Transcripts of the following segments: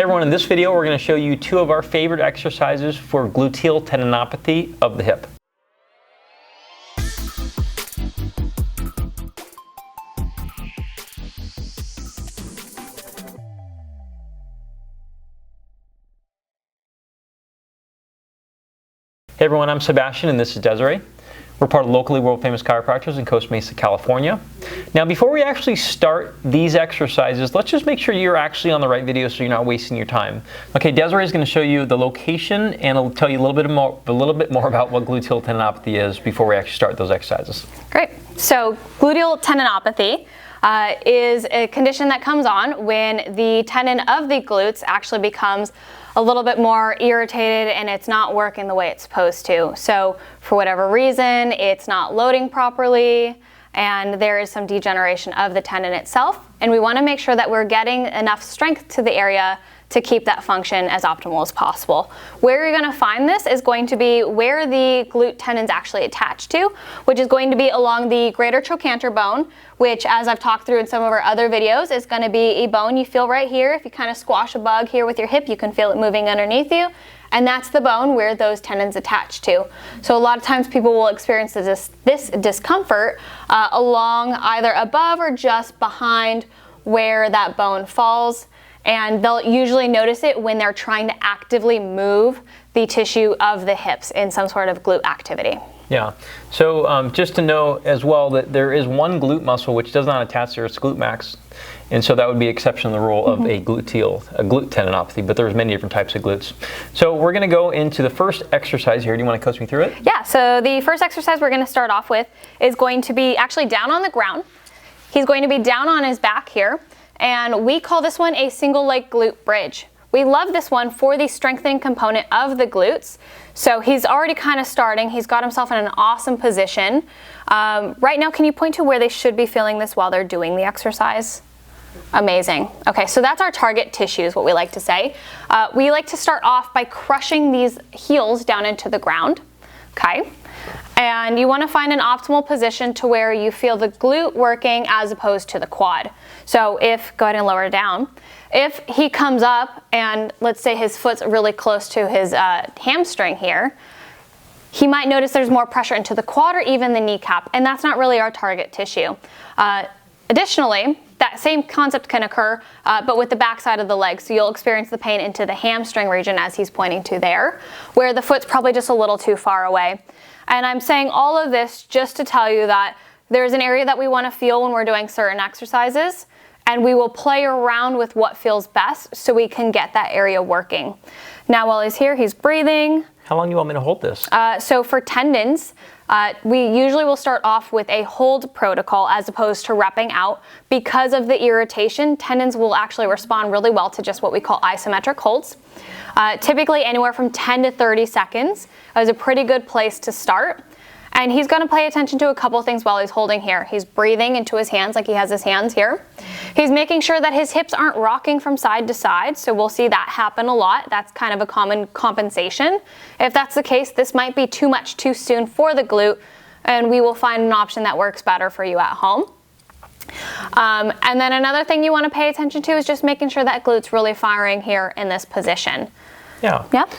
everyone, in this video we're going to show you two of our favorite exercises for gluteal tendinopathy of the hip. Hey everyone, I'm Sebastian and this is Desiree. We're part of locally world-famous chiropractors in Costa Mesa, California. Now before we actually start these exercises, let's just make sure you're actually on the right video so you're not wasting your time. Okay, Desiree is going to show you the location and I'll tell you a little bit more about what gluteal tendinopathy is before we actually start those exercises. Great. So gluteal tendinopathy is a condition that comes on when the tendon of the glutes actually becomes a little bit more irritated and it's not working the way it's supposed to. So for whatever reason, it's not loading properly and there is some degeneration of the tendon itself. And we want to make sure that we're getting enough strength to the area to keep that function as optimal as possible. Where you're going to find this is going to be where the glute tendon's actually attached to, which is going to be along the greater trochanter bone, which, as I've talked through in some of our other videos, is going to be a bone you feel right here. If you kind of squash a bug here with your hip, you can feel it moving underneath you. And that's the bone where those tendons attach to. So a lot of times people will experience this discomfort along either above or just behind where that bone falls. And they'll usually notice it when they're trying to actively move the tissue of the hips in some sort of glute activity. Yeah, so just to know as well that there is one glute muscle which does not attach there, it's glute max. And so that would be exception to the rule of a glute tendinopathy, but there's many different types of glutes. So we're gonna go into the first exercise here. Do you wanna coach me through it? Yeah, so the first exercise we're gonna start off with is going to be actually down on the ground. He's going to be down on his back here. And we call this one a single leg glute bridge. We love this one for the strengthening component of the glutes. So he's already kind of starting. He's got himself in an awesome position. Right now, can you point to where they should be feeling this while they're doing the exercise? Amazing. Okay, so that's our target tissue is what we like to say. We like to start off by crushing these heels down into the ground. Okay. And you want to find an optimal position to where you feel the glute working as opposed to the quad. So go ahead and lower it down. If he comes up and let's say his foot's really close to his hamstring here, he might notice there's more pressure into the quad or even the kneecap, and that's not really our target tissue. Additionally, that same concept can occur, but with the backside of the leg. So you'll experience the pain into the hamstring region as he's pointing to there, where the foot's probably just a little too far away. And I'm saying all of this just to tell you that there's an area that we want to feel when we're doing certain exercises, and we will play around with what feels best so we can get that area working. Now while he's here, he's breathing. How long do you want me to hold this? So for tendons, we usually will start off with a hold protocol as opposed to repping out. Because of the irritation, tendons will actually respond really well to just what we call isometric holds. Typically anywhere from 10 to 30 seconds is a pretty good place to start. And he's going to pay attention to a couple things while he's holding here. He's breathing into his hands like he has his hands here. He's making sure that his hips aren't rocking from side to side, so we'll see that happen a lot. That's kind of a common compensation. If that's the case, this might be too much too soon for the glute, and we will find an option that works better for you at home. And then another thing you want to pay attention to is just making sure that glute's really firing here in this position. Yeah. Yep.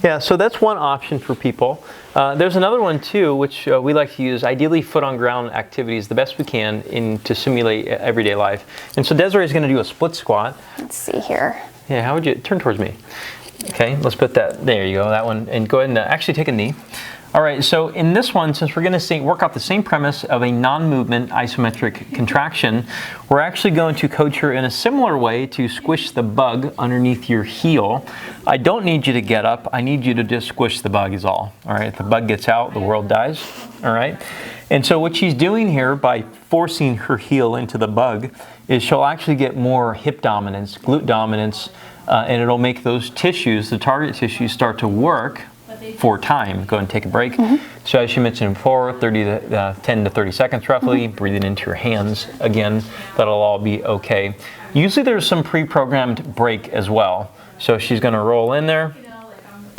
Yeah, so that's one option for people. There's another one too, which we like to use, ideally foot on ground activities the best we can to simulate everyday life. And so Desiree is going to do a split squat. Let's see here. Yeah, how would you turn towards me? Okay, let's put that, there you go, that one, and go ahead and actually take a knee. All right, so in this one, since we're going to work off the same premise of a non-movement isometric contraction, we're actually going to coach her in a similar way to squish the bug underneath your heel. I don't need you to get up. I need you to just squish the bug is all. All right, if the bug gets out, the world dies. All right, and so what she's doing here by forcing her heel into the bug is she'll actually get more hip dominance, glute dominance, and it'll make those tissues, the target tissues, start to work for time. Go ahead and take a break. So as you mentioned before, 10 to 30 seconds roughly, breathing into your hands. Again, that'll all be okay. Usually there's some pre-programmed break as well. So she's gonna roll in there,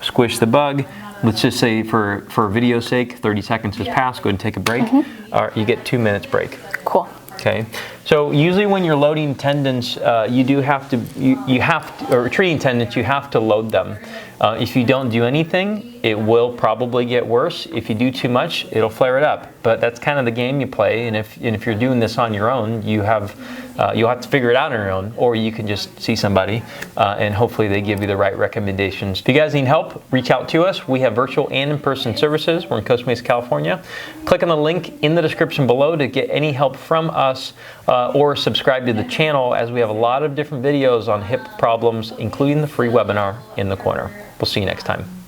squish the bug. Let's just say for video's sake, 30 seconds has passed, go ahead and take a break. Or you get 2 minutes break. Cool. Okay, so usually when you're loading tendons, you do have to, or treating tendons, you have to load them. If you don't do anything, it will probably get worse. If you do too much, it'll flare it up. But that's kind of the game you play. And if you're doing this on your own, you'll have to figure it out on your own, or you can just see somebody and hopefully they give you the right recommendations. If you guys need help, reach out to us. We have virtual and in-person services. We're in Costa Mesa, California. Click on the link in the description below to get any help from us or subscribe to the channel, as we have a lot of different videos on hip problems, including the free webinar in the corner. We'll see you next time.